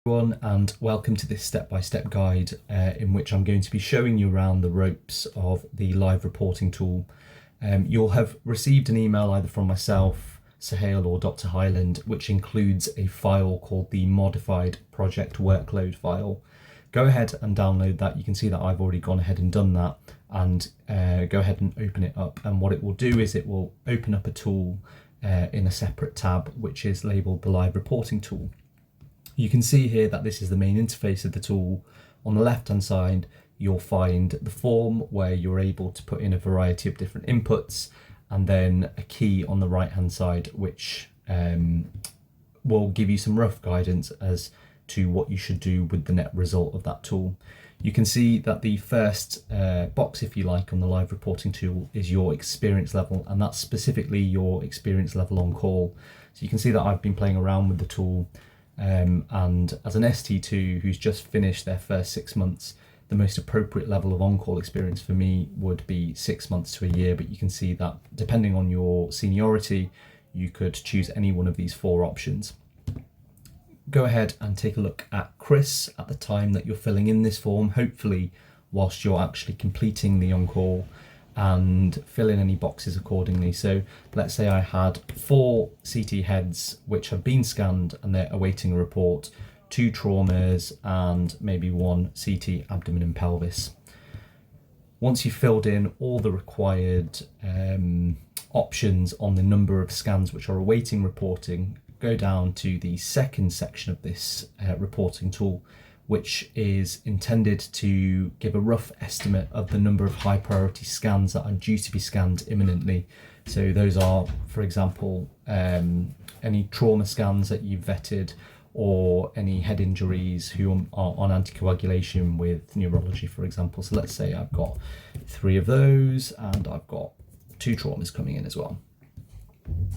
Everyone, and welcome to this step-by-step guide in which I'm going to be showing you around the ropes of the live reporting tool. You'll have received an email either from myself, Sohail, or Dr. Hyland, which includes a file called the modified project workload file. Go ahead and download that. You can see that I've already gone ahead and done that, and go ahead and open it up. And what it will do is it will open up a tool in a separate tab which is labeled the live reporting tool. You can see here that this is the main interface of the tool. On the left hand side you'll find the form where you're able to put in a variety of different inputs, and then a key on the right hand side which will give you some rough guidance as to what you should do with the net result of that tool. You can see that the first box, if you like, on the live reporting tool is your experience level, and that's specifically your experience level on call. So you can see that I've been playing around with the tool. And as an ST2 who's just finished their first 6 months, the most appropriate level of on-call experience for me would be 6 months to a year, but you can see that depending on your seniority, you could choose any one of these 4 options. Go ahead and take a look at Chris at the time that you're filling in this form, hopefully whilst you're actually completing the on-call, and fill in any boxes accordingly. So let's say I had 4 CT heads which have been scanned and they're awaiting a report, 2 traumas and maybe 1 CT abdomen and pelvis. Once you've filled in all the required options on the number of scans which are awaiting reporting, go down to the second section of this reporting tool, which is intended to give a rough estimate of the number of high priority scans that are due to be scanned imminently. So those are, for example, any trauma scans that you've vetted, or any head injuries who are on anticoagulation with neurology, for example. So let's say I've got 3 of those and I've got 2 traumas coming in as well.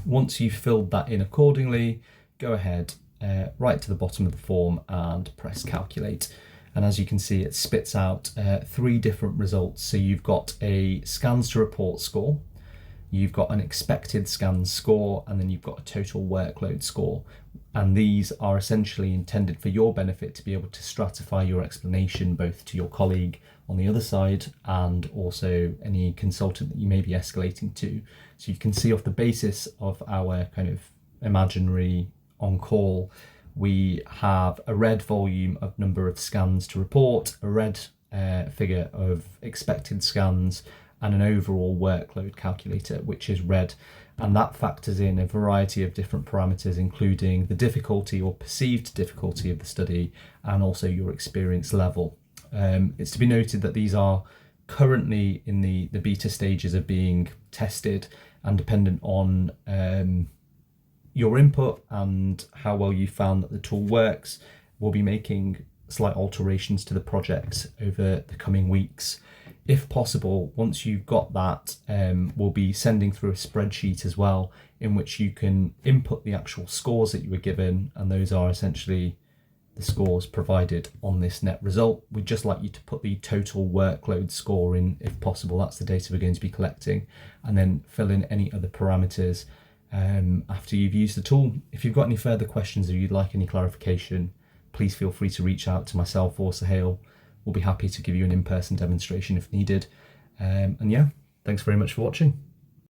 Once you've filled that in accordingly, go ahead right to the bottom of the form and press calculate, and as you can see it spits out 3 different results. So you've got a scans to report score, you've got an expected scans score, and then you've got a total workload score, and these are essentially intended for your benefit to be able to stratify your explanation both to your colleague on the other side and also any consultant that you may be escalating to. So you can see off the basis of our kind of imaginary on call, we have a red volume of number of scans to report, a red figure of expected scans, and an overall workload calculator which is red, and that factors in a variety of different parameters including the difficulty or perceived difficulty of the study and also your experience level. It's to be noted that these are currently in the beta stages of being tested, and dependent on your input and how well you found that the tool works, we'll be making slight alterations to the project over the coming weeks. If possible, once you've got that, we'll be sending through a spreadsheet as well in which you can input the actual scores that you were given, and those are essentially the scores provided on this net result. We'd just like you to put the total workload score in if possible. That's the data we're going to be collecting, and then fill in any other parameters after you've used the tool. If you've got any further questions or you'd like any clarification, please feel free to reach out to myself or Sohail. We'll be happy to give you an in-person demonstration if needed. And yeah, thanks very much for watching.